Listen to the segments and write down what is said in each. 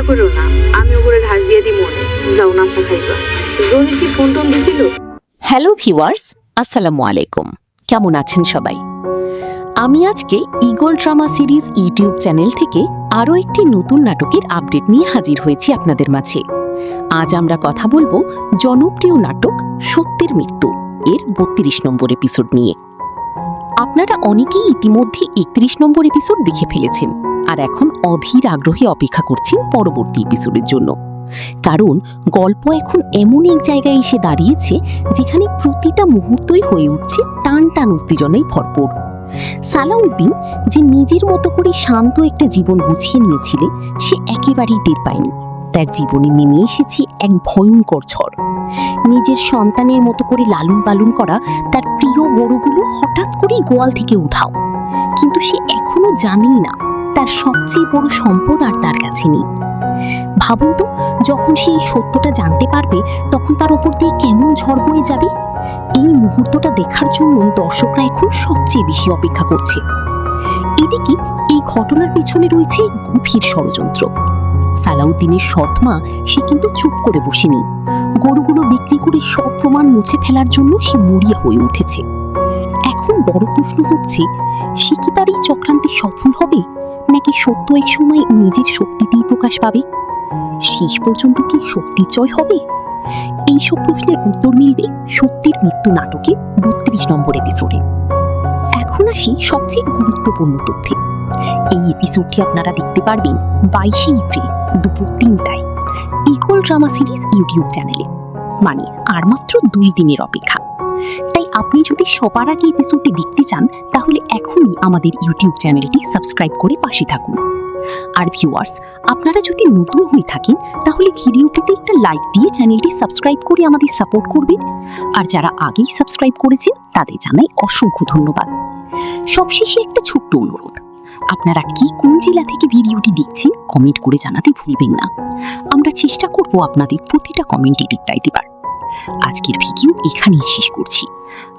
করো না, আমি ওপরে ঘাস দিয়ে দিই মনে যাও নাস্তা খাইবা। জনি কি ফোন টোন দিছিল? হ্যালো ভিউয়ার্স, আসসালামু আলাইকুম। কেমন আছেন সবাই? আমি আজকে eagle drama series YouTube channel থেকে আরও একটি নতুন নাটকের আপডেট নিয়ে হাজির হয়েছি আপনাদের মাঝে। আজ আমরা কথা বলবো জনপ্রিয় নাটক সত্যের মৃত্যু এর ৩২ নম্বর এপিসোড নিয়ে। আপনারা অনেকেই ইতিমধ্যে ৩১ নম্বর এপিসোড দেখে ফেলেছেন আর এখন অধীর আগ্রহে অপেক্ষা করছেন পরবর্তী এপিসোডের জন্য। কারণ গল্প এখন এমন এক জায়গায় এসে দাঁড়িয়েছে যেখানে প্রতিটা মুহূর্তই হয়ে উঠছে টান টান উত্তেজনায় ভরপুর। সালাউদ্দিন যে নিজের মতো করে শান্ত একটা জীবন গুছিয়ে নিয়েছিলে, সে একেবারেই টের পায়নি তার জীবনে নেমে এসেছে এক ভয়ঙ্কর ঝড়। নিজের সন্তানের মতো করে লালন পালন করা তার প্রিয় গরুগুলো হঠাৎ করেই গোয়াল থেকে উধাও। কিন্তু সে এখনো জানেই না তার সবচেয়ে বড় সম্পদ আর তার কাছে নেই। ভাবুন তো, যখন সে এই সত্যটা জানতে পারবে তখন তার উপর দিয়ে কেমন ঝড় বয়ে যাবে। এই মুহূর্তটা দেখার জন্য দর্শকরা এখন সবচেয়ে বেশি অপেক্ষা করছে। এদিকে এই ঘটনার পেছনে রয়েছে গভীর ষড়যন্ত্র। সালাউদ্দিনের সৎ মা সে কিন্তু চুপ করে বসেনি। গরুগুলো বিক্রি করে সব প্রমাণ মুছে ফেলার জন্য সে মরিয়া হয়ে উঠেছে। এখন বড় প্রশ্ন হচ্ছে, সে কি তার এই চক্রান্তে সফল হবে, নাকি সত্য এক সময় নিজের শক্তিতেই প্রকাশ পাবে? শেষ পর্যন্ত কি সত্যি জয় হবে? এইসব প্রশ্নের উত্তর মিলবে সত্যের মৃত্যু নাটকে ৩২ নম্বর এপিসোডে। এখন আসি সবচেয়ে গুরুত্বপূর্ণ তথ্যে। এই এপিসোডটি আপনারা দেখতে পারবেন ২২শে এপ্রিল দুপুর ৩টায় ইগল ড্রামা সিরিজ ইউটিউব চ্যানেলে। মানে আর মাত্র ২ দিনের অপেক্ষা। তাই আপনি যদি সবার আগে এপিসোডটি দেখতে চান তাহলে এখনই আমাদের ইউটিউব চ্যানেলটি সাবস্ক্রাইব করে পাশে থাকুন। আর ভিউয়ার্স, আপনারা যদি নতুন হয়ে থাকেন তাহলে ভিডিওটিতে একটা লাইক দিয়ে চ্যানেলটি সাবস্ক্রাইব করে আমাদের সাপোর্ট করবেন। আর যারা আগেই সাবস্ক্রাইব করেছেন তাদের জানাই অসংখ্য ধন্যবাদ। সবশেষে একটা ছোট্ট অনুরোধ, আপনারা কি কোন জেলা থেকে ভিডিওটি দেখছেন কমেন্ট করে জানাতে ভুলবেন না। আমরা চেষ্টা করব আপনাদের প্রতিটা কমেন্টে রিপ্লাই দেবার। আজকের ভিডিও এখানেই শেষ করছি।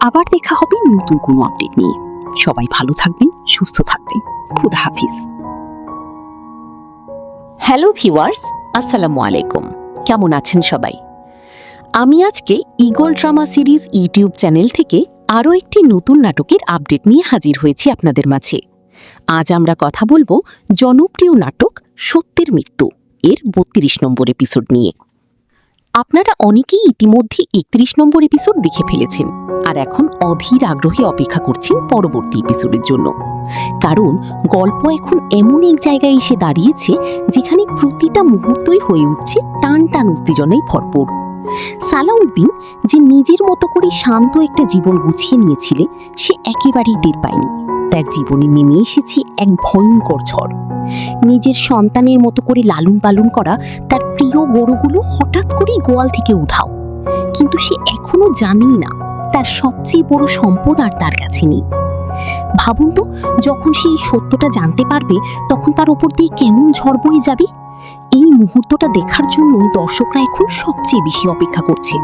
আবার দেখা হবে নতুন কোনো আপডেট নিয়ে। সবাই ভালো থাকবেন, সুস্থ থাকবেন। খোদা হাফিজ। হ্যালো ভিউয়ার্স, আসসালামু আলাইকুম। কেমন আছেন সবাই? আমি আজকে eagle drama series YouTube channel থেকে আরও একটি নতুন নাটকের আপডেট নিয়ে হাজির হয়েছি আপনাদের মাঝে। আজ আমরা কথা বলবো জনপ্রিয় নাটক সত্যের মৃত্যু এর ৩২ নম্বর এপিসোড নিয়ে। আপনারা অনেকেই ইতিমধ্যে ৩১ নম্বর এপিসোড দেখে ফেলেছেন আর এখন অধীর আগ্রহে অপেক্ষা করছেন পরবর্তী এপিসোডের জন্য। কারণ গল্প এখন এমন এক জায়গায় এসে দাঁড়িয়েছে যেখানে প্রতিটা মুহূর্তই হয়ে উঠছে টান টান উত্তেজনায় ভরপুর। সালাউদ্দিন যে নিজের মতো করে শান্ত একটা জীবন গুছিয়ে নিয়েছিলে, সে একেবারেই টের পায়নি তার জীবনে নেমে এসেছে এক ভয়ঙ্কর ঝড়। নিজের সন্তানের মতো করে লালন পালন করা তার প্রিয় গরুগুলো হঠাৎ করেই গোয়াল থেকে উধাও। কিন্তু সে এখনো জানেই না তার সবচেয়ে বড় সম্পদ আর তার কাছে নেই। ভাবুন তো, যখন সে এই সত্যটা জানতে পারবে তখন তার উপর দিয়ে কেমন ঝড় বয়ে যাবে। এই মুহূর্তটা দেখার জন্য দর্শকরা এখন সবচেয়ে বেশি অপেক্ষা করছে।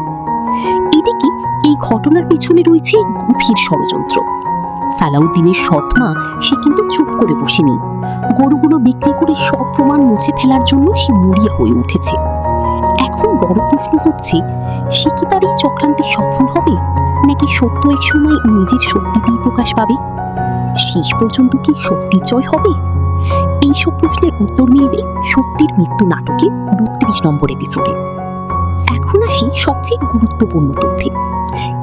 এদিকে এই ঘটনার পেছনে রয়েছে গভীর ষড়যন্ত্র। সালাউদ্দিনের সৎ মা সে কিন্তু চুপ করে বসেনি। গরুগুলো বিক্রি করে সব প্রমাণ মুছে ফেলার জন্য সে মরিয়া হয়ে উঠেছে। এখন বড় প্রশ্ন হচ্ছে, সে কি তার এই চক্রান্তে সফল হবে, নাকি সত্য এক সময় নিজের শক্তিতেই প্রকাশ পাবে? শেষ পর্যন্ত কি সত্যি জয় হবে? এইসব প্রশ্নের উত্তর মিলবে সত্যের মৃত্যু নাটকে ৩২ নম্বর এপিসোডে। এখন আসি সবচেয়ে গুরুত্বপূর্ণ তথ্যে।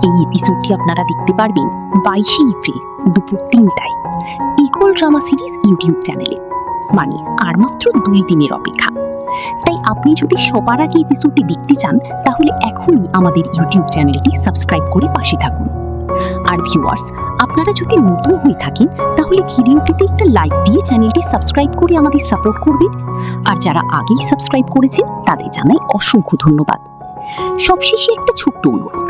এই এপিসোডটি আপনারা দেখতে পারবেন ২২শে এপ্রিল দুপুর ৩টায় ইগল ড্রামা সিরিজ ইউটিউব চ্যানেলে। মানে আর মাত্র ২ দিনের অপেক্ষা। তাই আপনি যদি সবার আগে এপিসোডটি দেখতে চান তাহলে এখনই আমাদের ইউটিউব চ্যানেলটি সাবস্ক্রাইব করে পাশে থাকুন। আর ভিউয়ার্স, আপনারা যদি নতুন হয়ে থাকেন তাহলে ভিডিওটিতে একটা লাইক দিয়ে চ্যানেলটি সাবস্ক্রাইব করে আমাদের সাপোর্ট করবেন। আর যারা আগেই সাবস্ক্রাইব করেছেন তাদের জানাই অসংখ্য ধন্যবাদ। সবশেষে একটা ছোট্ট অনুরোধ,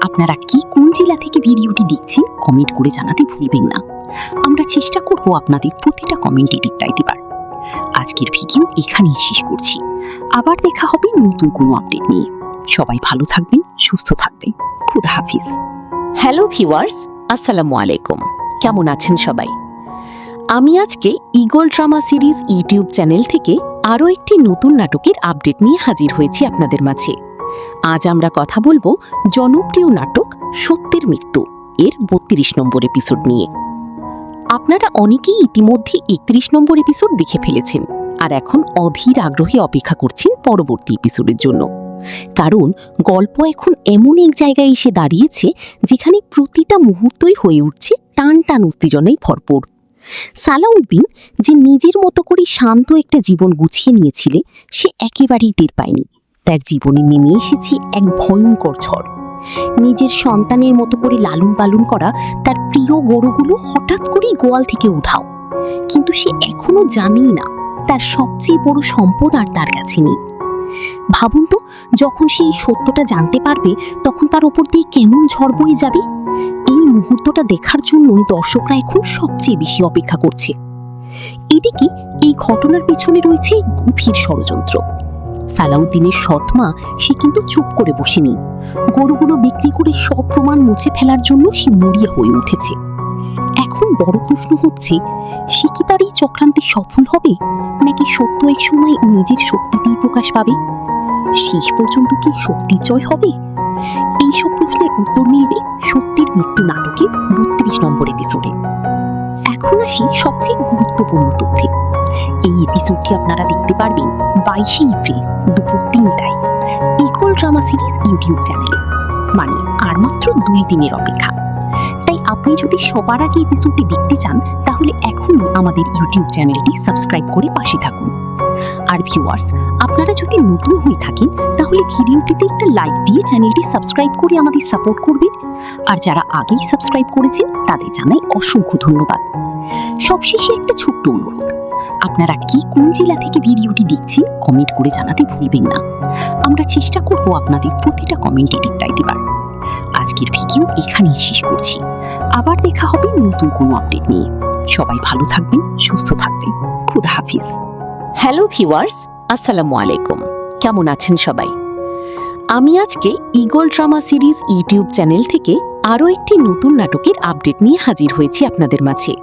আপনারা কি কোন জেলা থেকে ভিডিওটি দেখছেন কমেন্ট করে জানাতে ভুলবেন না। আমরা চেষ্টা করব আপনাদের প্রতিটা কমেন্টে রিপ্লাই দেবার। আজকের ভিডিও এখানেই শেষ করছি। আবার দেখা হবে নতুন কোনো আপডেট নিয়ে। সবাই ভালো থাকবেন, সুস্থ থাকবেন। খোদা হাফিজ। হ্যালো ভিউয়ার্স, আসসালামু আলাইকুম। কেমন আছেন সবাই? আমি আজকে eagle drama series YouTube channel থেকে আরও একটি নতুন নাটকের আপডেট নিয়ে হাজির হয়েছি আপনাদের মাঝে। আজ আমরা কথা বলবো জনপ্রিয় নাটক সত্যের মৃত্যু এর ৩২ নম্বর এপিসোড নিয়ে। আপনারা অনেকেই ইতিমধ্যে ৩১ নম্বর এপিসোড দেখে ফেলেছেন আর এখন অধীর আগ্রহে অপেক্ষা করছেন পরবর্তী এপিসোডের জন্য। কারণ গল্প এখন এমন এক জায়গায় এসে দাঁড়িয়েছে যেখানে প্রতিটা মুহূর্তই হয়ে উঠছে টান টান উত্তেজনায় ভরপুর। সালাউদ্দিন যে নিজের মতো করে শান্ত একটা জীবন গুছিয়ে নিয়েছিলে, সে একেবারেই টের পায়নি তার জীবনে নেমে এসেছে এক ভয়ঙ্কর ঝড়। নিজের সন্তানের মতো করে লালন পালন করা তার প্রিয় গরুগুলো হঠাৎ করেই গোয়াল থেকে উধাও। কিন্তু সে এখনো জানেই না তার সবচেয়ে বড় সম্পদ আর তার কাছে নেই। ভাবুন তো, যখন সে এই সত্যটা জানতে পারবে তখন তার ওপর দিয়ে কেমন ঝড় বয়ে যাবে। এই মুহূর্তটা দেখার জন্যই দর্শকরা এখন সবচেয়ে বেশি অপেক্ষা করছে। এদিকে এই ঘটনার পেছনে রয়েছে এক গভীর ষড়যন্ত্র। সালাউদ্দিনের সৎ মা সে কিন্তু চুপ করে বসেনি। গরুগুলো বিক্রি করে সব প্রমাণ মুছে ফেলার জন্য সে মরিয়া হয়ে উঠেছে। এখন বড় প্রশ্ন হচ্ছে, সে কি তার এই চক্রান্তে সফল হবে, নাকি সত্য এক সময় নিজের শক্তিতেই প্রকাশ পাবে? শেষ পর্যন্ত কি সত্যি জয় হবে? এইসব প্রশ্নের উত্তর মিলবে সত্যের মৃত্যু নাটকের ৩২ নম্বর এপিসোডে। এখন আসি সবচেয়ে গুরুত্বপূর্ণ তথ্যে। এই এপিসোডটি আপনারা দেখতে পারবেন ২২শে এপ্রিল দুপুর ৩টায় ইগল ড্রামা সিরিজ ইউটিউব চ্যানেলে। মানে আর মাত্র ২ দিনের অপেক্ষা। তাই আপনি যদি সবার আগে এপিসোডটি দেখতে চান তাহলে এখনই আমাদের ইউটিউব চ্যানেলটি সাবস্ক্রাইব করে পাশে থাকুন। আর ভিউয়ার্স, আপনারা যদি নতুন হয়ে থাকেন তাহলে ভিডিওটিতে একটা লাইক দিয়ে চ্যানেলটি সাবস্ক্রাইব করে আমাদের সাপোর্ট করবেন। আর যারা আগেই সাবস্ক্রাইব করেছেন তাদের জানাই অসংখ্য ধন্যবাদ। সবশেষে একটা ছোট্ট অনুরোধ, আপনারা কি কোন জেলা থেকে ভিডিওটি দেখছেন কমেন্ট করে জানাতে ভুলবেন না। আমরা চেষ্টা করব আপনাদের প্রতিটা কমেন্টে রিপ্লাই দেবার। আজকের ভিডিও এখানেই শেষ করছি। আবার দেখা হবে নতুন কোনো আপডেট নিয়ে। সবাই ভালো থাকবেন, সুস্থ থাকবেন। খুদা হাফিজ। হ্যালো ভিউয়ার্স, আসসালামু আলাইকুম। কেমন আছেন সবাই? আমি আজকে eagle drama series YouTube channel থেকে আরও একটি নতুন নাটকের আপডেট নিয়ে হাজির হয়েছি আপনাদের মাঝে।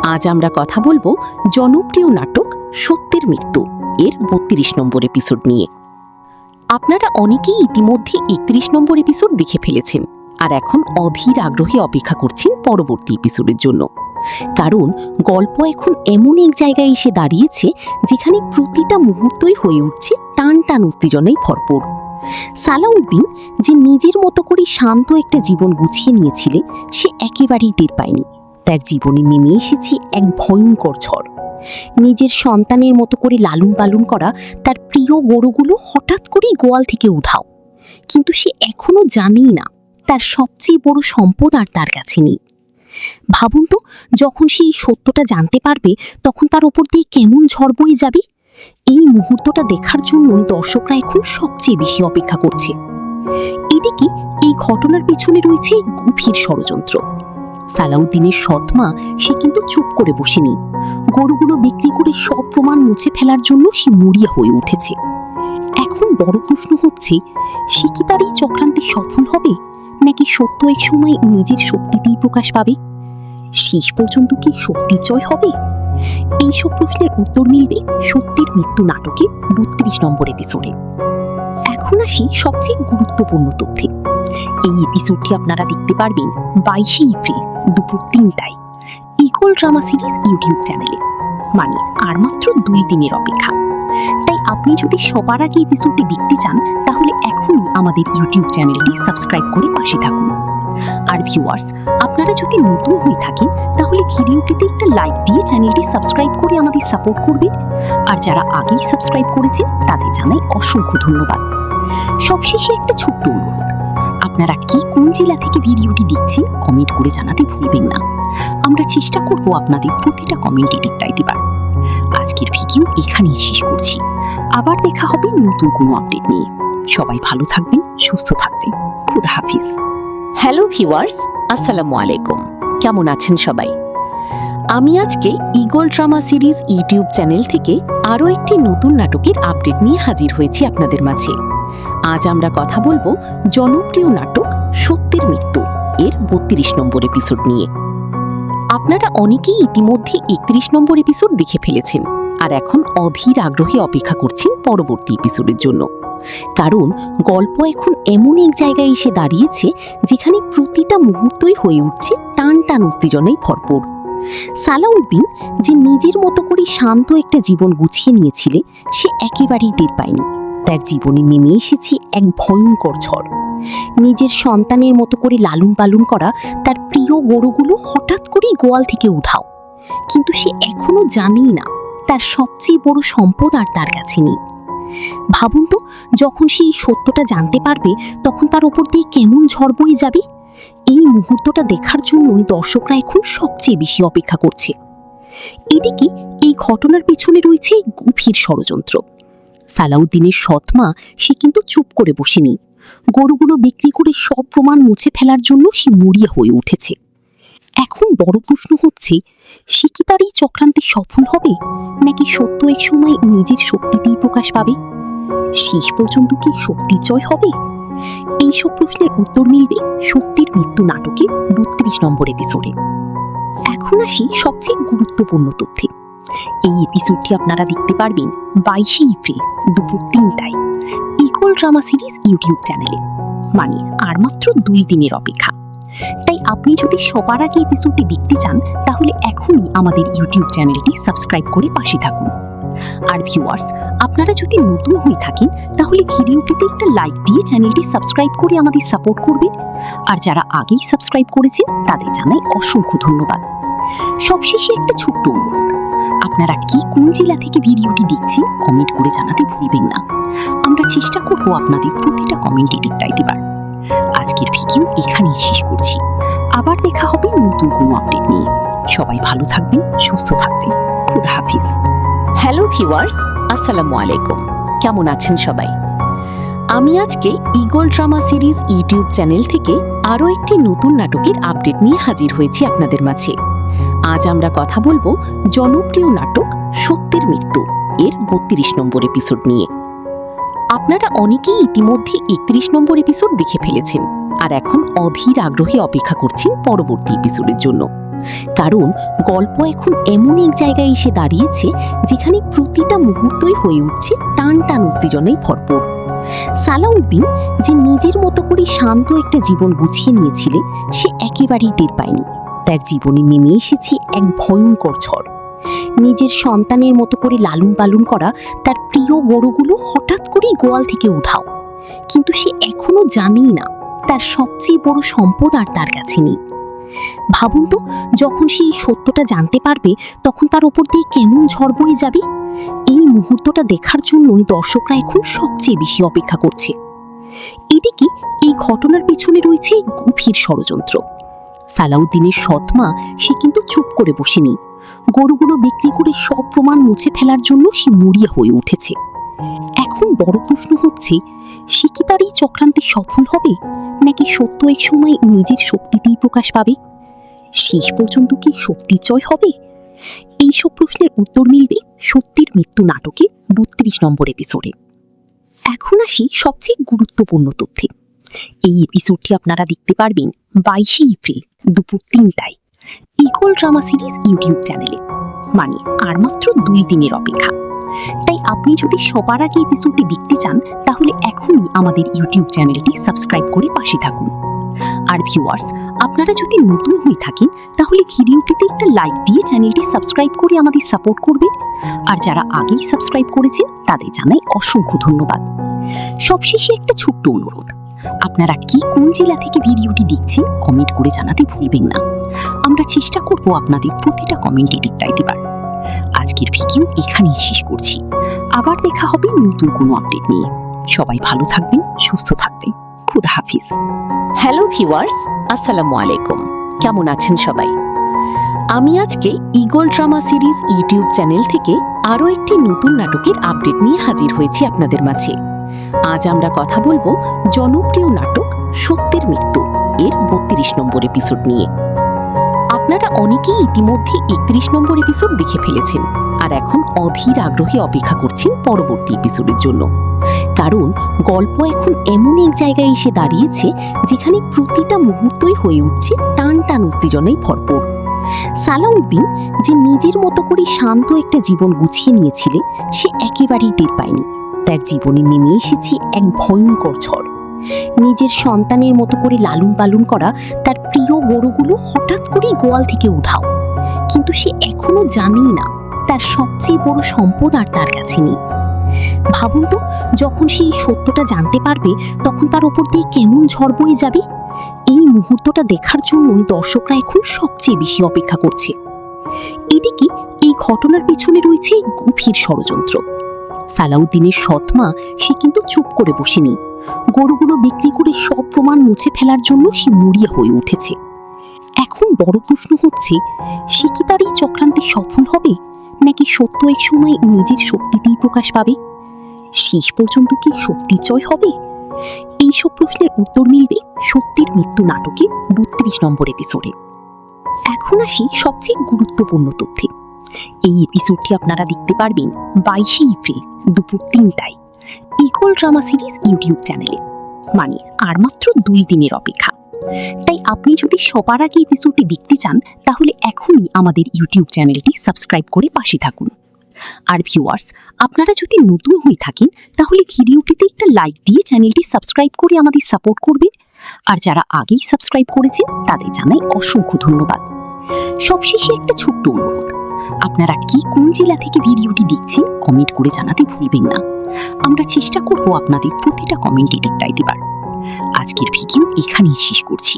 আজ আমরা কথা বলবো জনপ্রিয় নাটক সত্যের মৃত্যু এর ৩২ নম্বর এপিসোড নিয়ে। আপনারা অনেকেই ইতিমধ্যে ৩১ নম্বর এপিসোড দেখে ফেলেছেন আর এখন অধীর আগ্রহে অপেক্ষা করছেন পরবর্তী এপিসোডের জন্য। কারণ গল্প এখন এমন এক জায়গায় এসে দাঁড়িয়েছে যেখানে প্রতিটা মুহূর্তই হয়ে উঠছে টান টান উত্তেজনায় ভরপুর। সালাউদ্দিন যে নিজের মতো করে শান্ত একটা জীবন গুছিয়ে নিয়েছিলে, সে একেবারেই টের পায়নি তার জীবনে নেমে এসেছে এক ভয়ঙ্কর ঝড়। নিজের সন্তানের মতো করে লালন পালন করা তার প্রিয় গরুগুলো হঠাৎ করেই গোয়াল থেকে উধাও। কিন্তু সে এখনো জানেই না তার সবচেয়ে বড় সম্পদ আর তার কাছে নেই। ভাবুন তো, যখন সে এই সত্যটা জানতে পারবে তখন তার ওপর দিয়ে কেমন ঝড় বয়ে যাবে। এই মুহূর্তটা দেখার জন্যই দর্শকরা এখন সবচেয়ে বেশি অপেক্ষা করছে। এদিকে এই ঘটনার পেছনে রয়েছে এক গভীর ষড়যন্ত্র। সালাউদ্দিনের সৎ মা সে কিন্তু চুপ করে বসেনি। গরুগুলো বিক্রি করে সব প্রমাণ মুছে ফেলার জন্য সে মরিয়া হয়ে উঠেছে। এখন বড় প্রশ্ন হচ্ছে, সে কি তার এই চক্রান্তে সফল হবে, নাকি সত্য এক সময় নিজের শক্তিতেই প্রকাশ পাবে? শেষ পর্যন্ত কি সত্যি জয় হবে? এইসব প্রশ্নের উত্তর মিলবে সত্যের মৃত্যু নাটকের ৩২ নম্বর এপিসোডে। এখন আসি সবচেয়ে গুরুত্বপূর্ণ তথ্যে। এই এপিসোডটি আপনারা দেখতে পারবেন ২২শে এপ্রিল দুপুর ৩টায় ইগল ড্রামা সিরিজ ইউটিউব চ্যানেলে। মানে আর মাত্র ২ দিনের অপেক্ষা। তাই আপনি যদি সবার আগে এপিসোডটি দেখতে চান তাহলে এখনই আমাদের ইউটিউব চ্যানেলটি সাবস্ক্রাইব করে পাশে থাকুন। আর ভিউয়ার্স, আপনারা যদি নতুন হয়ে থাকেন তাহলে ভিডিওটিতে একটা লাইক দিয়ে চ্যানেলটি সাবস্ক্রাইব করে আমাদের সাপোর্ট করবেন। আর যারা আগেই সাবস্ক্রাইব করেছেন তাদের জানাই অসংখ্য ধন্যবাদ। সবশেষে একটা ছোট্ট অনুরোধ, আপনারা কি কোন জেলা থেকে ভিডিওটি দেখছেন কমেন্ট করে জানাতে ভুলবেন না। আমরা চেষ্টা করব আপনাদের প্রতিটা কমেন্টে রিপ্লাই দেবার। আজকের ভিডিও এখানেই শেষ করছি। আবার দেখা হবে নতুন কোনো আপডেট নিয়ে। সবাই ভালো থাকবেন, সুস্থ থাকবেন। খুদা হাফিজ। হ্যালো ভিউয়ার্স, আসসালামু আলাইকুম। কেমন আছেন সবাই? আমি আজকে eagle drama series YouTube channel থেকে আরও একটি নতুন নাটকের আপডেট নিয়ে হাজির হয়েছি আপনাদের মাঝে। আজ আমরা কথা বলবো জনপ্রিয় নাটক সত্যের মৃত্যু এর ৩২ নম্বর এপিসোড নিয়ে। আপনারা অনেকেই ইতিমধ্যে ৩১ নম্বর এপিসোড দেখে ফেলেছেন আর এখন অধীর আগ্রহে অপেক্ষা করছেন পরবর্তী এপিসোডের জন্য। কারণ গল্প এখন এমন এক জায়গায় এসে দাঁড়িয়েছে যেখানে প্রতিটা মুহূর্তই হয়ে উঠছে টান টান উত্তেজনায় ভরপুর। সালাউদ্দিন যে নিজের মতো করে শান্ত একটা জীবন গুছিয়ে নিয়েছিলে, সে একেবারেই টের পায়নি তার জীবনে নেমে এসেছে এক ভয়ঙ্কর ঝড়। নিজের সন্তানের মতো করে লালন পালন করা তার প্রিয় গরুগুলো হঠাৎ করেই গোয়াল থেকে উধাও। কিন্তু সে এখনো জানেই না তার সবচেয়ে বড় সম্পদ আর তার কাছে নেই। ভাবুন তো, যখন সে এই সত্যটা জানতে পারবে তখন তার ওপর দিয়ে কেমন ঝড় বয়ে যাবে। এই মুহূর্তটা দেখার জন্যই দর্শকরা এখন সবচেয়ে বেশি অপেক্ষা করছে। এদিকে এই ঘটনার পিছনে রয়েছে এক গভীর ষড়যন্ত্র। সালাউদ্দিনের সৎমা সে কিন্তু চুপ করে বসেনি। গরুগুলো বিক্রি করে সব প্রমাণ মুছে ফেলার জন্য সে মরিয়া হয়ে উঠেছে। এখন বড় প্রশ্ন হচ্ছে, সে কি তার এই চক্রান্তে সফল হবে, নাকি সত্য এক সময় নিজের শক্তিতেই প্রকাশ পাবে? শেষ পর্যন্ত কি সত্যি জয় হবে? এইসব প্রশ্নের উত্তর মিলবে সত্যের মৃত্যু নাটকের ৩২ নম্বর এপিসোডে। এখন আসি সবচেয়ে গুরুত্বপূর্ণ তথ্যে। এই এপিসোডটি আপনারা দেখতে পারবেন ২২শে এপ্রিল দুপুর ৩টায় ইগল ড্রামা সিরিজ ইউটিউব চ্যানেলে। মানে আর মাত্র ২ দিনের অপেক্ষা। তাই আপনি যদি সবার আগে এপিসোডটি দেখতে চান তাহলে এখনই আমাদের ইউটিউব চ্যানেলটি সাবস্ক্রাইব করে পাশে থাকুন। আর ভিউয়ার্স, আপনারা যদি নতুন হয়ে থাকেন তাহলে ভিডিওটিতে একটা লাইক দিয়ে চ্যানেলটি সাবস্ক্রাইব করে আমাদের সাপোর্ট করবেন। আর যারা আগেই সাবস্ক্রাইব করেছেন তাদের জানাই অসংখ্য ধন্যবাদ। সবশেষে একটা ছোট্ট অনুরোধ, আপনারা কি কোন জেলা থেকে ভিডিওটি দেখছেন কমেন্ট করে জানাতে ভুলবেন না। আমরা চেষ্টা করব আপনাদের প্রতিটা কমেন্টে রিপ্লাই দেবার। আজকের ভিডিও এখানেই শেষ করছি। আবার দেখা হবে নতুন কোনো আপডেট নিয়ে। সবাই ভালো থাকবেন, সুস্থ থাকবেন। খুদা হাফিজ। হ্যালো ভিউয়ার্স, আসসালামু আলাইকুম। কেমন আছেন সবাই? আমি আজকে eagle drama series YouTube channel থেকে আরও একটি নতুন নাটকের আপডেট নিয়ে হাজির হয়েছি আপনাদের মাঝে। আজ আমরা কথা বলবো জনপ্রিয় নাটক সত্যের মৃত্যু এর ৩২ নম্বর এপিসোড নিয়ে। আপনারা অনেকেই ইতিমধ্যে ৩১ নম্বর এপিসোড দেখে ফেলেছেন আর এখন অধীর আগ্রহে অপেক্ষা করছেন পরবর্তী এপিসোডের জন্য। কারণ গল্প এখন এমন এক জায়গায় এসে দাঁড়িয়েছে যেখানে প্রতিটা মুহূর্তই হয়ে উঠছে টান টান উত্তেজনায় ভরপুর। সালাউদ্দিন যে নিজের মতো করে শান্ত একটা জীবন গুছিয়ে নিয়েছিলে, সে একেবারেই টের পায়নি তার জীবনে নেমে এসেছে এক ভয়ঙ্কর ঝড়। নিজের সন্তানের মতো করে লালন পালন করা তার প্রিয় গরুগুলো হঠাৎ করেই গোয়াল থেকে উধাও। কিন্তু সে এখনো জানেই না তার সবচেয়ে বড় সম্পদ আর তার কাছে নেই। ভাবুন তো, যখন সে এই সত্যটা জানতে পারবে তখন তার ওপর দিয়ে কেমন ঝড় বয়ে যাবে। এই মুহূর্তটা দেখার জন্যই দর্শকরা এখন সবচেয়ে বেশি অপেক্ষা করছে। এদিকে এই ঘটনার পিছনে রয়েছে এক গভীর ষড়যন্ত্র। সালাউদ্দিনের সৎমা সে কিন্তু চুপ করে বসেনি। গরুগুলো বিক্রি করে সব প্রমাণ মুছে ফেলার জন্য সে মরিয়া হয়ে উঠেছে। এখন বড় প্রশ্ন হচ্ছে, সে কি তার এই চক্রান্তে সফল হবে, নাকি সত্য এক সময় নিজের শক্তিতেই প্রকাশ পাবে? শেষ পর্যন্ত কি সত্যি জয় হবে? এইসব প্রশ্নের উত্তর মিলবে সত্যের মৃত্যু নাটকের ৩২ নম্বর এপিসোডে। এখন আসি সবচেয়ে গুরুত্বপূর্ণ তথ্যে। এই এপিসোডটি আপনারা দেখতে পারবেন ২২শে এপ্রিল দুপুর ৩টায় ইগল ড্রামা সিরিজ ইউটিউব চ্যানেলে। মানে আর মাত্র ২ দিনের অপেক্ষা। তাই আপনি যদি সবার আগে এপিসোডটি দেখতে চান তাহলে এখনই আমাদের ইউটিউব চ্যানেলটি সাবস্ক্রাইব করে পাশে থাকুন। আর ভিউয়ার্স, আপনারা যদি নতুন হয়ে থাকেন তাহলে ভিডিওটিতে একটা লাইক দিয়ে চ্যানেলটি সাবস্ক্রাইব করে আমাদের সাপোর্ট করবেন। আর যারা আগেই সাবস্ক্রাইব করেছেন তাদের জানাই অসংখ্য ধন্যবাদ। সবশেষে একটা ছোট্ট অনুরোধ, আপনারা কি কোন জেলা থেকে ভিডিওটি দেখছেন কমেন্ট করে জানাতে ভুলবেন না। আমরা চেষ্টা করব আপনাদের প্রতিটা কমেন্টে রিপ্লাই দেবার। আজকের ভিডিও এখানেই শেষ করছি। আবার দেখা হবে নতুন কোনো আপডেট নিয়ে। সবাই ভালো থাকবেন, সুস্থ থাকবেন। খুদা হাফিজ। হ্যালো ভিউয়ার্স, আসসালামু আলাইকুম। কেমন আছেন সবাই? আমি আজকে eagle drama series YouTube channel থেকে আরও একটি নতুন নাটকের আপডেট নিয়ে হাজির হয়েছি আপনাদের মাঝে। আজ আমরা কথা বলবো জনপ্রিয় নাটক সত্যের মৃত্যু এর ৩২ নম্বর এপিসোড নিয়ে। আপনারা অনেকেই ইতিমধ্যে ৩১ নম্বর এপিসোড দেখে ফেলেছেন আর এখন অধীর আগ্রহে অপেক্ষা করছেন পরবর্তী এপিসোডের জন্য। কারণ গল্প এখন এমন এক জায়গায় এসে দাঁড়িয়েছে যেখানে প্রতিটা মুহূর্তই হয়ে উঠছে টান টান উত্তেজনায় ভরপুর। সালাউদ্দিন যে নিজের মতো করে শান্ত একটা জীবন গুছিয়ে নিয়েছিলে, সে একেবারেই টের পায়নি তার জীবনে নেমে এসেছে এক ভয়ঙ্কর ঝড়। নিজের সন্তানের মতো করে লালন পালন করা তার প্রিয় গরুগুলো হঠাৎ করেই গোয়াল থেকে উধাও। কিন্তু সে এখনো জানেই না তার সবচেয়ে বড় সম্পদ আর তার কাছে নেই। ভাবুন তো, যখন সেই সত্যটা জানতে পারবে তখন তার ওপর দিয়ে কেমন ঝড় বয়ে যাবে। এই মুহূর্তটা দেখার জন্যই দর্শকরা এখন সবচেয়ে বেশি অপেক্ষা করছে। এদিকে এই ঘটনার পিছনে রয়েছে এক গভীর ষড়যন্ত্র। সালাউদ্দিনের সৎ মা সে কিন্তু চুপ করে বসেনি। গরুগুলো বিক্রি করে সব প্রমাণ মুছে ফেলার জন্য সে মরিয়া হয়ে উঠেছে। এখন বড় প্রশ্ন হচ্ছে, সে কি তার এই চক্রান্তে সফল হবে, নাকি সত্য এক সময় নিজের শক্তিতেই প্রকাশ পাবে? শেষ পর্যন্ত কি সত্যি জয় হবে? এইসব প্রশ্নের উত্তর মিলবে সত্যের মৃত্যু নাটকে 32 নম্বর এপিসোডে। এখন আসি সবচেয়ে গুরুত্বপূর্ণ তথ্যে। এই এপিসোডটি আপনারা দেখতে পারবেন 22শে এপ্রিল দুপুর 3টায় ইগল ড্রামা সিরিজ ইউটিউব চ্যানেলে। মানে আর মাত্র 2 দিনের অপেক্ষা। তাই আপনি যদি সবার আগে এপিসোডটি দেখতে চান তাহলে এখনই আমাদের ইউটিউব চ্যানেলটি সাবস্ক্রাইব করে পাশে থাকুন। আর ভিউয়ার্স, আপনারা যদি নতুন হয়ে থাকেন তাহলে ভিডিওটিতে একটা লাইক দিয়ে চ্যানেলটি সাবস্ক্রাইব করে আমাদের সাপোর্ট করবেন। আর যারা আগেই সাবস্ক্রাইব করেছেন তাদের জানাই অসংখ্য ধন্যবাদ। সবশেষে একটা ছোট্ট অনুরোধ, আপনারা কি কোন জেলা থেকে ভিডিওটি দেখছেন কমেন্ট করে জানাতে ভুলবেন না। আমরা চেষ্টা করব আপনাদের প্রতিটা কমেন্টে রিপ্লাই দেবার। আজকের ভিডিও এখানেই শেষ করছি।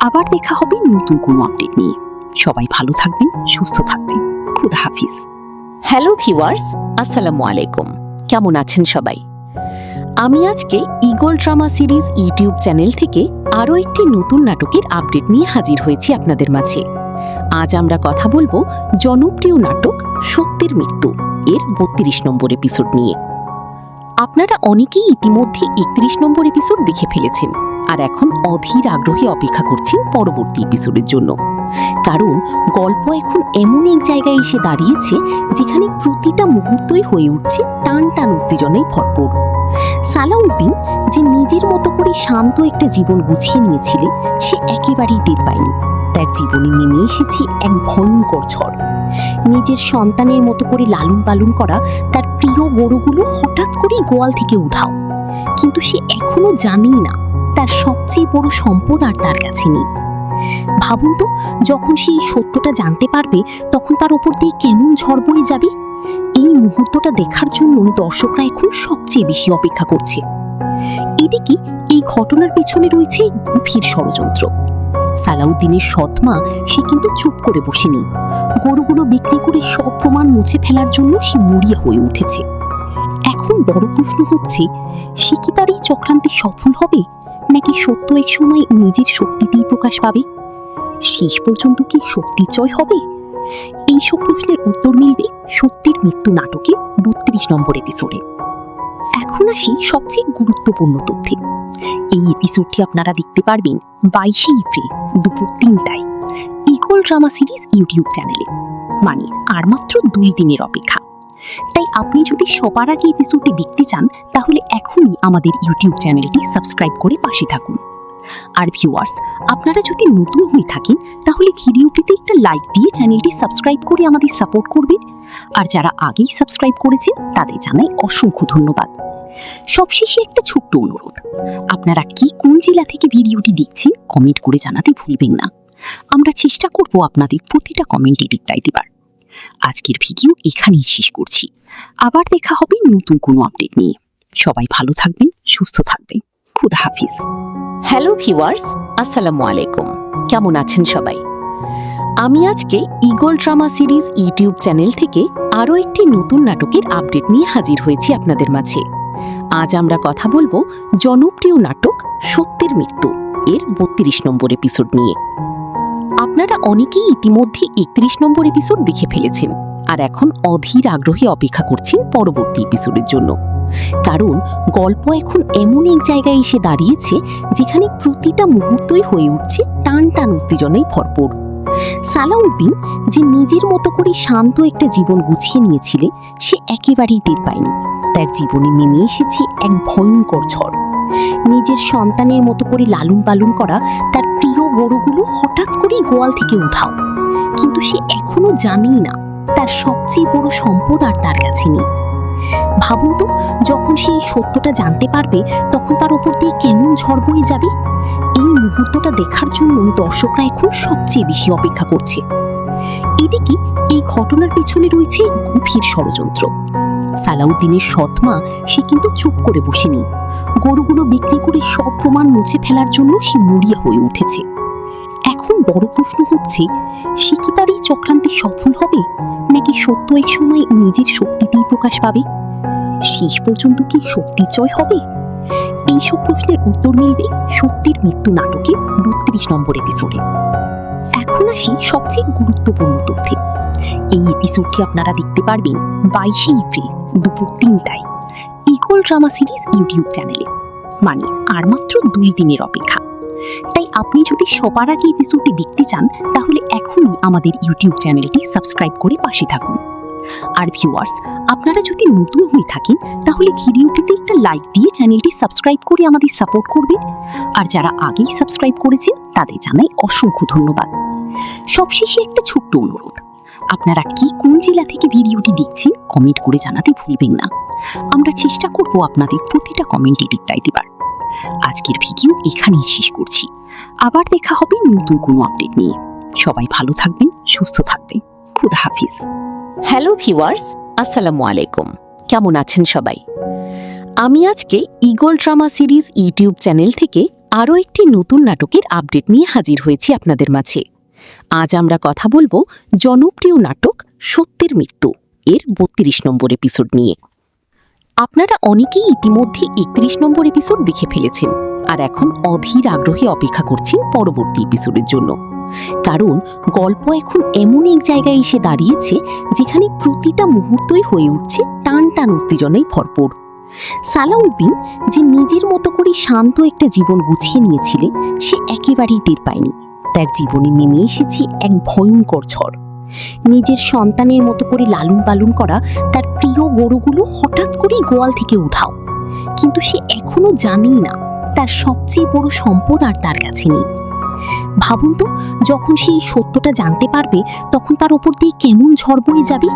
আবার দেখা হবে নতুন কোনো আপডেট নিয়ে। সবাই ভালো থাকবেন, সুস্থ থাকবেন। খুদা হাফিজ। হ্যালো ভিউয়ার্স, আসসালামু আলাইকুম। কেমন আছেন সবাই? আমি আজকে eagle drama series YouTube channel থেকে আরও একটি নতুন নাটকের আপডেট নিয়ে হাজির হয়েছি আপনাদের মাঝে। আজ আমরা কথা বলবো জনপ্রিয় নাটক সত্যের মৃত্যু এর 32 নম্বর এপিসোড নিয়ে। আপনারা অনেকেই ইতিমধ্যে 31 নম্বর এপিসোড দেখে ফেলেছেন আর এখন অধীর আগ্রহে অপেক্ষা করছেন পরবর্তী এপিসোডের জন্য। কারণ গল্প এখন এমন এক জায়গায় এসে দাঁড়িয়েছে যেখানে প্রতিটা মুহূর্তই হয়ে উঠছে টান টান উত্তেজনায় ভরপুর। সালাউদ্দিন যে নিজের মতো করে শান্ত একটা জীবন গুছিয়ে নিয়েছিলে, সে একেবারেই টের পায়নি তার জীবনে নেমে এসেছে এক ভয়ঙ্কর ঝড়। নিজের সন্তানের মতো করে লালন পালন করা তার প্রিয় গরুগুলো হঠাৎ করেই গোয়াল থেকে উধাও। কিন্তু সে এখনো জানেই না তার সবচেয়ে বড় সম্পদ আর তার কাছে নেই। ভাবুন তো, যখন সে এই সত্যটা জানতে পারবে তখন তার ওপর দিয়ে কেমন ঝড় বয়ে যাবে। এই মুহূর্তটা দেখার জন্যই দর্শকরা এখন সবচেয়ে বেশি অপেক্ষা করছে। এদিকে এই ঘটনার পিছনে রয়েছে এক গভীর ষড়যন্ত্র। সালাউদ্দিনের সৎ মা সে কিন্তু চুপ করে বসেনি। গরুগুলো বিক্রি করে সব প্রমাণ মুছে ফেলার জন্য সে মরিয়া হয়ে উঠেছে। এখন বড় প্রশ্ন হচ্ছে, সে কি তার এই চক্রান্তে সফল হবে, নাকি সত্য এক সময় নিজের শক্তিতেই প্রকাশ পাবে? শেষ পর্যন্ত কি সত্যি জয় হবে? এইসব প্রশ্নের উত্তর মিলবে সত্যের মৃত্যু নাটকে 32 নম্বর এপিসোডে। এখন আসি সবচেয়ে গুরুত্বপূর্ণ তথ্যে। এই এপিসোডটি আপনারা দেখতে পারবেন 22শে এপ্রিল দুপুর 3টায় ইগল ড্রামা সিরিজ ইউটিউব চ্যানেলে। মানে আর মাত্র 2 দিনের অপেক্ষা। তাই আপনি যদি সবার আগে এপিসোডটি দেখতে চান তাহলে এখনই আমাদের ইউটিউব চ্যানেলটি সাবস্ক্রাইব করে পাশে থাকুন। আর ভিউয়ার্স, আপনারা যদি নতুন হয়ে থাকেন তাহলে ভিডিওটিতে একটা লাইক দিয়ে চ্যানেলটি সাবস্ক্রাইব করে আমাদের সাপোর্ট করবেন। আর যারা আগেই সাবস্ক্রাইব করেছেন তাদের জানাই অসংখ্য ধন্যবাদ। সবশেষে একটা ছোট্ট অনুরোধ, আপনারা কি কোন জেলা থেকে ভিডিওটি দেখছেন কমেন্ট করে জানাতে ভুলবেন না। আমরা চেষ্টা করব আপনাদের প্রতিটা কমেন্টে রিপ্লাই দেবার। আজকের ভিডিও এখানেই শেষ করছি। আবার দেখা হবে নতুন কোনো আপডেট নিয়ে। সবাই ভালো থাকবেন, সুস্থ থাকবেন। খুদা হাফিজ। হ্যালো ভিউয়ার্স, আসসালামু আলাইকুম। কেমন আছেন সবাই? আমি আজকে eagle drama series YouTube channel থেকে আরও একটি নতুন নাটকের আপডেট নিয়ে হাজির হয়েছি আপনাদের মাঝে। আজ আমরা কথা বলবো জনপ্রিয় নাটক সত্যের মৃত্যু এর 32 নম্বর এপিসোড নিয়ে। আপনারা অনেকেই ইতিমধ্যে 31 নম্বর এপিসোড দেখে ফেলেছেন আর এখন অধীর আগ্রহে অপেক্ষা করছেন পরবর্তী এপিসোডের জন্য। কারণ গল্প এখন এমন এক জায়গায় এসে দাঁড়িয়েছে যেখানে প্রতিটা মুহূর্তই হয়ে উঠছে টান টান উত্তেজনায় ভরপুর। সালাউদ্দিন যে নিজের মতো করে শান্ত একটা জীবন গুছিয়ে নিয়েছিলে, সে একেবারেই টের পায়নি তার জীবনে নেমে এসেছে এক ভয়ঙ্কর ঝড়। নিজের সন্তানের মতো করে লালন পালন করা তার প্রিয় গরুগুলো হঠাৎ করেই গোয়াল থেকে উধাও। কিন্তু সে এখনো জানেই না তার সবচেয়ে বড় সম্পদ আর তার কাছে নেই। ভাবুন তো, যখন সে এই সত্যটা জানতে পারবে তখন তার উপর দিয়ে কেমন ঝড় বয়ে যাবে। এই মুহূর্তটা দেখার জন্য দর্শকরা এখন সবচেয়ে বেশি অপেক্ষা করছে। এদিকে এই ঘটনার পিছনে রয়েছে গভীর ষড়যন্ত্র। সালাউদ্দিনের সৎ মা সে কিন্তু চুপ করে বসেনি। গরুগুলো বিক্রি করে সব প্রমাণ মুছে ফেলার জন্য সে মরিয়া হয়ে উঠেছে। এখন বড় প্রশ্ন হচ্ছে, সে কি তার এই চক্রান্তে সফল হবে, নাকি সত্য এক সময় নিজের শক্তিতেই প্রকাশ পাবে? শেষ পর্যন্ত কি সত্যি জয় হবে? এইসব প্রশ্নের উত্তর মিলবে সত্যের মৃত্যু নাটকের ৩২ নম্বর এপিসোডে। এখন আসি সবচেয়ে গুরুত্বপূর্ণ তথ্যে। এই এপিসোডটি আপনারা দেখতে পারবেন 22শে এপ্রিল দুপুর ৩টায় ইগল ড্রামা সিরিজ ইউটিউব চ্যানেলে। মানে আর মাত্র 2 দিনের অপেক্ষা। তাই আপনি যদি সবার আগে এপিসোডটি দেখতে চান তাহলে এখনই আমাদের ইউটিউব চ্যানেলটি সাবস্ক্রাইব করে পাশে থাকুন। আর ভিউয়ার্স, আপনারা যদি নতুন হয়ে থাকেন তাহলে ভিডিওটিতে একটা লাইক দিয়ে চ্যানেলটি সাবস্ক্রাইব করে আমাদের সাপোর্ট করবেন। আর যারা আগেই সাবস্ক্রাইব করেছেন তাদের জানাই অসংখ্য ধন্যবাদ। সবশেষে একটা ছোট্ট অনুরোধ, আপনারা কি কোন জেলা থেকে ভিডিওটি দেখছেন কমেন্ট করে জানাতে ভুলবেন না। আমরা চেষ্টা করব আপনাদের প্রতিটা কমেন্টে রিপ্লাই দেবার। আজকের ভিডিও এখানেই শেষ করছি। আবার দেখা হবে নতুন কোনো আপডেট নিয়ে। সবাই ভালো থাকবেন, সুস্থ থাকবেন। খুদা হাফিজ। হ্যালো ভিউয়ার্স, আসসালামু আলাইকুম। কেমন আছেন সবাই? আমি আজকে eagle drama series YouTube channel থেকে আরও একটি নতুন নাটকের আপডেট নিয়ে হাজির হয়েছি আপনাদের মাঝে। আজ আমরা কথা বলবো জনপ্রিয় নাটক সত্যের মৃত্যু এর ৩২ নম্বর এপিসোড নিয়ে। আপনারা অনেকেই ইতিমধ্যে ৩১ নম্বর এপিসোড দেখে ফেলেছেন আর এখন অধীর আগ্রহে অপেক্ষা করছেন পরবর্তী এপিসোডের জন্য। কারণ গল্প এখন এমন এক জায়গায় এসে দাঁড়িয়েছে যেখানে প্রতিটা মুহূর্তই হয়ে উঠছে টান টান উত্তেজনায় ভরপুর। সালাউদ্দিন যে নিজের মতো করে শান্ত একটা জীবন গুছিয়ে নিয়েছিলে সে একেবারেই টের পায়নি তার জীবনে নেমে এসেছে এক ভয়ঙ্কর ঝড়। নিজের সন্তানের মতো করে লালন পালন করা তার প্রিয় গরুগুলো হঠাৎ করেই গোয়াল থেকে উধাও। কিন্তু সে এখনো জানেই না তার সবচেয়ে বড় সম্পদ আর তার কাছে নেই। ভাবুন তো, যখন সে এই সত্যটা জানতে পারবে তখন তার উপর দিয়ে কেমন ঝড় বয়ে যাবে।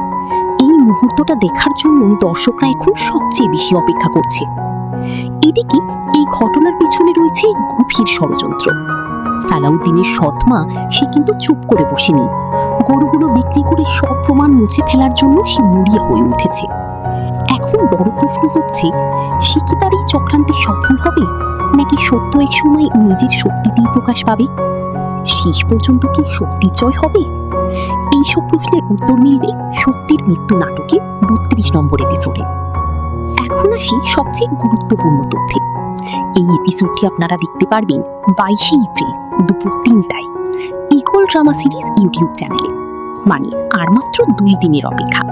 এই মুহূর্তটা দেখার জন্যই দর্শকরা এখন সবচেয়ে বেশি অপেক্ষা করছে। এদিকে এই ঘটনার পিছনে রয়েছে গভীর ষড়যন্ত্র। সালাউদ্দিনের সৎ মা সে কিন্তু চুপ করে বসেনি। গরুগুলো বিক্রি করে সব প্রমাণ মুছে ফেলার জন্য সে মরিয়া হয়ে উঠেছে। এখন বড় প্রশ্ন হচ্ছে, সে কি তার এই চক্রান্তে সফল হবে, নাকি সত্য এক সময় নিজের শক্তিতেই প্রকাশ পাবে? শেষ পর্যন্ত কি সত্যি জয় হবে? এইসব প্রশ্নের উত্তর মিলবে সত্যের মৃত্যু নাটকের ৩২ নম্বর এপিসোডে। এখন আসি সবচেয়ে গুরুত্বপূর্ণ তথ্যে। এই এপিসোডটি আপনারা দেখতে পারবেন 22শে এপ্রিল দুপুর ৩টায় ইগল ড্রামা সিরিজ ইউটিউব চ্যানেলে। মানে আর মাত্র 2 দিনের অপেক্ষা।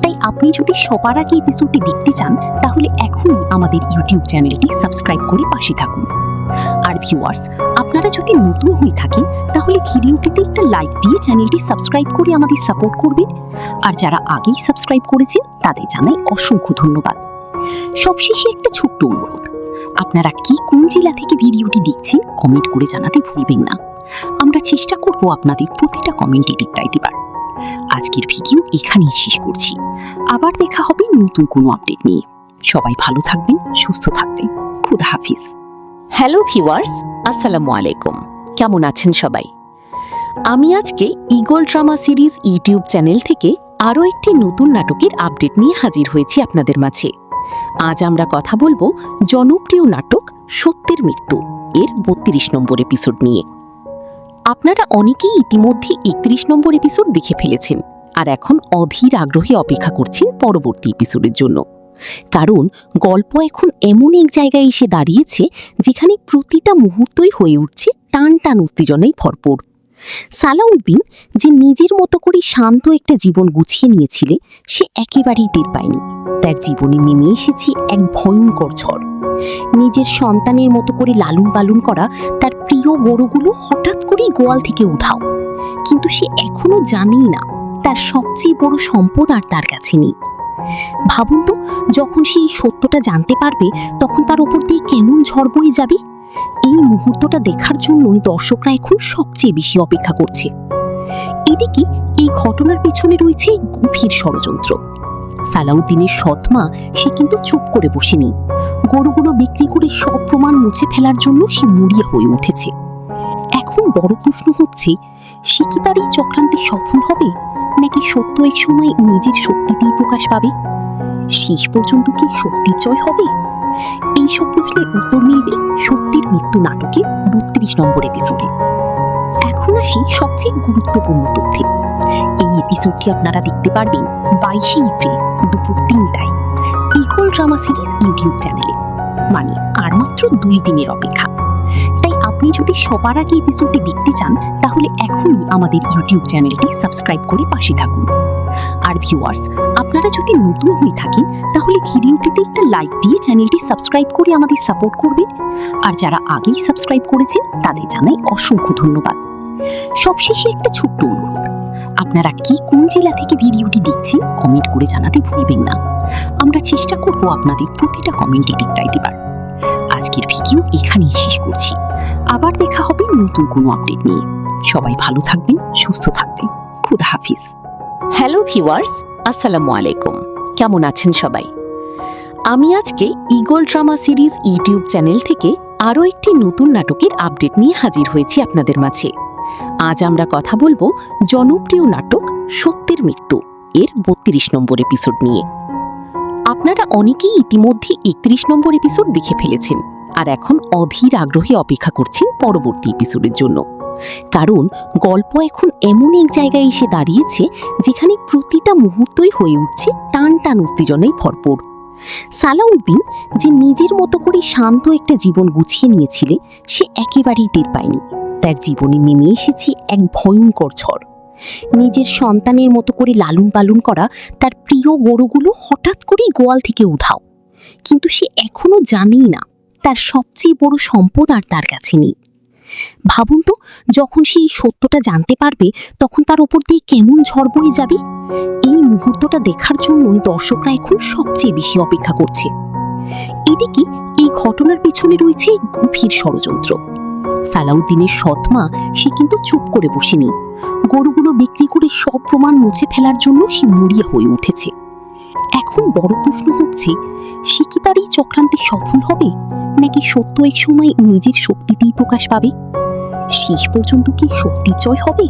তাই আপনি যদি সবার আগে এপিসোডটি দেখতে চান তাহলে এখনই আমাদের ইউটিউব চ্যানেলটি সাবস্ক্রাইব করে পাশে থাকুন। আর ভিউয়ার্স, আপনারা যদি নতুন হয়ে থাকেন তাহলে ভিডিওটিতে একটা লাইক দিয়ে চ্যানেলটি সাবস্ক্রাইব করে আমাদের সাপোর্ট করবেন। আর যারা আগেই সাবস্ক্রাইব করেছেন তাদের জানাই অসংখ্য ধন্যবাদ। সবশেষে একটা ছোট্ট অনুরোধ, আপনারা কি কোন জেলা থেকে ভিডিওটি দেখছেন কমেন্ট করে জানাতে ভুলবেন না। আমরা চেষ্টা করব আপনাদের প্রতিটা কমেন্টে রিপ্লাই দেবার। আজকের ভিডিও এখানেই শেষ করছি। আবার দেখা হবে নতুন কোনো আপডেট নিয়ে। সবাই ভালো থাকবেন, সুস্থ থাকবেন। খুদা হাফিজ। হ্যালো ভিউয়ার্স, আসসালামু আলাইকুম। কেমন আছেন সবাই? আমি আজকে eagle drama series YouTube channel থেকে আরও একটি নতুন নাটকের আপডেট নিয়ে হাজির হয়েছি আপনাদের মাঝে। আজ আমরা কথা বলবো জনপ্রিয় নাটক সত্যের মৃত্যু এর ৩২ নম্বর এপিসোড নিয়ে। আপনারা অনেকেই ইতিমধ্যে ৩১ নম্বর এপিসোড দেখে ফেলেছেন আর এখন অধীর আগ্রহে অপেক্ষা করছেন পরবর্তী এপিসোডের জন্য। কারণ গল্প এখন এমন এক জায়গায় এসে দাঁড়িয়েছে যেখানে প্রতিটা মুহূর্তই হয়ে উঠছে টান টান উত্তেজনায় ভরপুর। সালাউদ্দিন যে নিজের মতো করে শান্ত একটা জীবন গুছিয়ে নিয়েছিলে সে একেবারেই টের পায়নি তার জীবনে নেমে এসেছে এক ভয়ঙ্কর ঝড়। নিজের সন্তানের মতো করে লালন পালন করা তার প্রিয় গরুগুলো হঠাৎ করেই গোয়াল থেকে উধাও। কিন্তু সে এখনো জানেই না তার সবচেয়ে বড় সম্পদ আর তার কাছে নেই। ভাবুন তো, যখন সে এই সত্যটা জানতে পারবে তখন তার উপর দিয়ে কেমন ঝড় বয়ে যাবে। এই মুহূর্তটা দেখার জন্যই দর্শকরা এখন সবচেয়ে বেশি অপেক্ষা করছে। এদিকে এই ঘটনার পেছনে রয়েছে গভীর ষড়যন্ত্র। সালাউদ্দিনের সৎ মা সে কিন্তু চুপ করে বসেনি। গরুগুলো বিক্রি করে সব প্রমাণ মুছে ফেলার জন্য সে মরিয়া হয়ে উঠেছে। এখন বড় প্রশ্ন হচ্ছে, সে কি তার এই চক্রান্তে সফল হবে, নাকি সত্য এক সময় নিজের শক্তিতেই প্রকাশ পাবে? শেষ পর্যন্ত কি সত্যির জয় হবে? এইসব প্রশ্নের উত্তর মিলবে সত্যের মৃত্যু নাটকের ৩২ নম্বর এপিসোডে। এখন আসি সবচেয়ে গুরুত্বপূর্ণ তথ্যে। এই এপিসোডটি আপনারা দেখতে পারবেন 22শে এপ্রিল দুপুর ৩টায় ইগল ড্রামা সিরিজ ইউটিউব চ্যানেলে, মানে আর মাত্র 2 দিনের অপেক্ষা। তাই আপনি যদি সবার আগে এপিসোডটি দেখতে চান, তাহলে এখনই আমাদের ইউটিউব চ্যানেলটি সাবস্ক্রাইব করে পাশে থাকুন। আর ভিউয়ার্স, আপনারা যদি নতুন হয়ে থাকেন, তাহলে ভিডিওটিতে একটা লাইক দিয়ে চ্যানেলটি সাবস্ক্রাইব করে আমাদের সাপোর্ট করবেন। আর যারা আগেই সাবস্ক্রাইব করেছেন, তাদের জানাই অসংখ্য ধন্যবাদ। সবশেষে একটা ছোট্ট অনুরোধ, আপনারা কি কোন জেলা থেকে ভিডিওটি দেখছেন কমেন্ট করে জানাতে ভুলবেন না। আমরা চেষ্টা করব আপনাদের প্রতিটা কমেন্টে রিপ্লাই দেবার। আজকের ভিডিও এখানেই শেষ করছি। আবার দেখা হবে নতুন কোনো আপডেট নিয়ে। সবাই ভালো থাকবেন, সুস্থ থাকবেন। খুদা হাফিজ। হ্যালো ভিউয়ার্স, আসসালামু আলাইকুম। কেমন আছেন সবাই? আমি আজকে eagle drama series YouTube channel থেকে আরও একটি নতুন নাটকের আপডেট নিয়ে হাজির হয়েছি আপনাদের মাঝে। আজ আমরা কথা বলবো জনপ্রিয় নাটক সত্যের মৃত্যু এর ৩২ নম্বর এপিসোড নিয়ে। আপনারা অনেকেই ইতিমধ্যে ৩১ নম্বর এপিসোড দেখে ফেলেছেন, আর এখন অধীর আগ্রহে অপেক্ষা করছেন পরবর্তী এপিসোডের জন্য। কারণ গল্প এখন এমন এক জায়গায় এসে দাঁড়িয়েছে যেখানে প্রতিটা মুহূর্তই হয়ে উঠছে টান টান উত্তেজনায় ভরপুর। সালাউদ্দিন যে নিজের মতো করে শান্ত একটা জীবন গুছিয়ে নিয়েছিলে, সে একেবারেই টের পায়নি তার জীবনে নেমে এসেছে এক ভয়ঙ্কর ঝড়। নিজের সন্তানের মতো করে লালন পালন করা তার প্রিয় গরুগুলো হঠাৎ করেই গোয়াল থেকে উধাও। কিন্তু সে এখনো জানেই না তার সবচেয়ে বড় সম্পদ আর তার কাছে নেই। ভাবুন তো, যখন সে এই সত্যটা জানতে পারবে, তখন তার ওপর দিয়ে কেমন ঝড় বয়ে যাবে। এই মুহূর্তটা দেখার জন্যই দর্শকরা এখন সবচেয়ে বেশি অপেক্ষা করছে। এদিকে এই ঘটনার পেছনে রয়েছে গভীর ষড়যন্ত্র। সালাউদ্দিনের সৎ মা সে কিন্তু চুপ করে বসেনি। গরুগুলো বিক্রি করে সব প্রমাণ মুছে ফেলার জন্য সে মরিয়া হয়ে উঠেছে। এখন বড় প্রশ্ন হচ্ছে, সে কি তার এই চক্রান্তে সফল হবে, নাকি সত্য এক সময় নিজের শক্তিতেই প্রকাশ পাবে? শেষ পর্যন্ত কি সত্যির জয় হবে?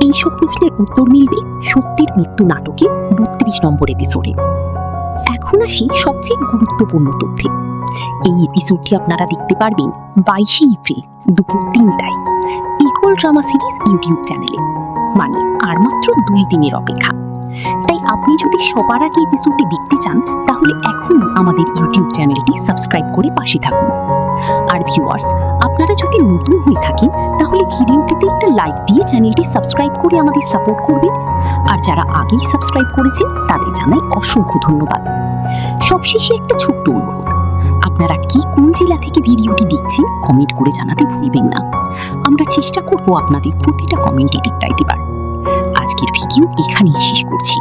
এইসব প্রশ্নের উত্তর মিলবে সত্যের মৃত্যু নাটকের ৩২ নম্বর এপিসোডে। এখন আসি সবচেয়ে গুরুত্বপূর্ণ তথ্যে। এই এপিসোডটি আপনারা দেখতে পারবেন 22শে এপ্রিল দুপুর 3টায় ইগল ড্রামা সিরিজ ইউটিউব চ্যানেলে, মানে আর মাত্র 2 দিনের অপেক্ষা। তাই আপনি যদি সবার আগে এপিসোডটি দেখতে চান, তাহলে এখনই আমাদের ইউটিউব চ্যানেলটি সাবস্ক্রাইব করে পাশে থাকুন। আর ভিউয়ার্স, আপনারা যদি নতুন হয়ে থাকেন, তাহলে ভিডিওটিতে একটা লাইক দিয়ে চ্যানেলটি সাবস্ক্রাইব করে আমাদের সাপোর্ট করবেন। আর যারা আগেই সাবস্ক্রাইব করেছেন, তাদের জানাই অসংখ্য ধন্যবাদ। সবশেষে একটা ছোট্ট অনুরোধ, আপনারা কি কোন জেলা থেকে ভিডিওটি দেখছেন কমেন্ট করে জানাতে ভুলবেন না। আমরা চেষ্টা করব আপনাদের প্রতিটা কমেন্টে রিপ্লাই দেবার। আজকের ভিডিও এখানেই শেষ করছি।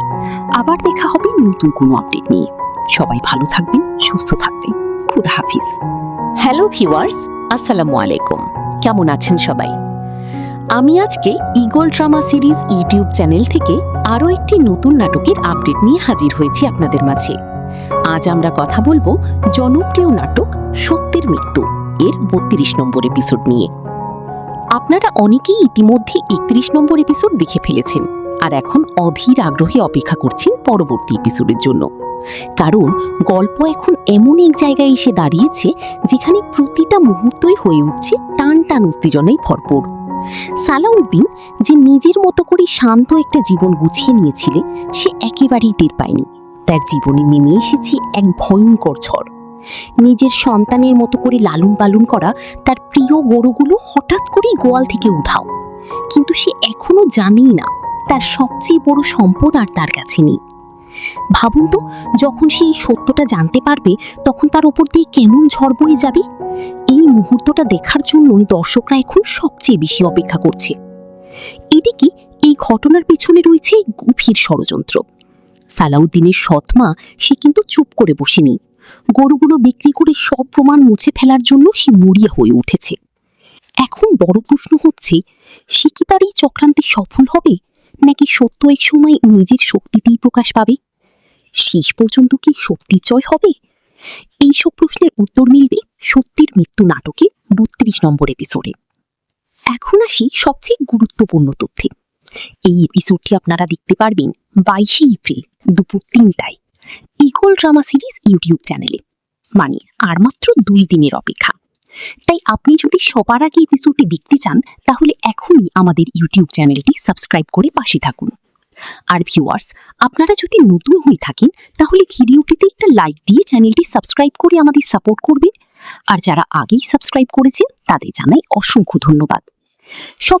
আবার দেখা হবে নতুন কোনো আপডেট নিয়ে। সবাই ভালো থাকবেন, সুস্থ থাকবেন। খুদা হাফিজ। হ্যালো ভিউয়ার্স, আসসালামু আলাইকুম। কেমন আছেন সবাই? আমি আজকে eagle drama series YouTube channel থেকে আরও একটি নতুন নাটকের আপডেট নিয়ে হাজির হয়েছি আপনাদের মাঝে। আজ আমরা কথা বলবো জনপ্রিয় নাটক সত্যের মৃত্যু এর ৩২ নম্বর এপিসোড নিয়ে। আপনারা অনেকেই ইতিমধ্যে ৩১ নম্বর এপিসোড দেখে ফেলেছেন, আর এখন অধীর আগ্রহে অপেক্ষা করছেন পরবর্তী এপিসোডের জন্য। কারণ গল্প এখন এমন এক জায়গায় এসে দাঁড়িয়েছে যেখানে প্রতিটা মুহূর্তই হয়ে উঠছে টান টান উত্তেজনায় ভরপুর। সালাউদ্দিন যে নিজের মতো করে শান্ত একটা জীবন গুছিয়ে নিয়েছিলে, সে একেবারেই টের পায়নি তার জীবনে নেমে এসেছে এক ভয়ঙ্কর ঝড়। নিজের সন্তানের মতো করে লালন পালন করা তার প্রিয় গরুগুলো হঠাৎ করেই গোয়াল থেকে উধাও। কিন্তু সে এখনো জানেই না তার সবচেয়ে বড় সম্পদ আর তার কাছে নেই। ভাবুন তো, যখন সে এই সত্যটা জানতে পারবে, তখন তার ওপর দিয়ে কেমন ঝড় বয়ে যাবে। এই মুহূর্তটা দেখার জন্যই দর্শকরা এখন সবচেয়ে বেশি অপেক্ষা করছে। এদিকে এই ঘটনার পেছনে রয়েছে গভীর ষড়যন্ত্র। সালাউদ্দিনের সৎ মা সে কিন্তু চুপ করে বসেনি। গরুগুলো বিক্রি করে সব প্রমাণ মুছে ফেলার জন্য সে মরিয়া হয়ে উঠেছে। এখন বড় প্রশ্ন হচ্ছে, সে কি তার এই চক্রান্তে সফল হবে, নাকি সত্য এক সময় নিজের শক্তিতেই প্রকাশ পাবে? শেষ পর্যন্ত কি শক্তির জয় হবে? এইসব প্রশ্নের উত্তর মিলবে সত্যের মৃত্যু নাটকে ৩২ নম্বর এপিসোডে। এখন আসি সবচেয়ে গুরুত্বপূর্ণ তথ্যে। এই এপিসোডটি আপনারা দেখতে পারবেন 22শে এপ্রিল দুপুর ৩টায় ইগল ড্রামা সিরিজ ইউটিউব চ্যানেলে, মানে আর মাত্র 2 দিনের অপেক্ষা। তাই আপনি যদি সবার আগে এপিসোডটি দেখতে চান তাহলে এখনই আমাদের ইউটিউব চ্যানেলটি সাবস্ক্রাইব করে পাশে থাকুন। আর ভিউয়ার্স, আপনারা যদি নতুন হয়ে থাকেন তাহলে ভিডিওটিতে একটা লাইক দিয়ে চ্যানেলটি সাবস্ক্রাইব করে আমাদের সাপোর্ট করবেন। আর যারা আগেই সাবস্ক্রাইব করেছেন তাদের জানাই অসংখ্য ধন্যবাদ। সব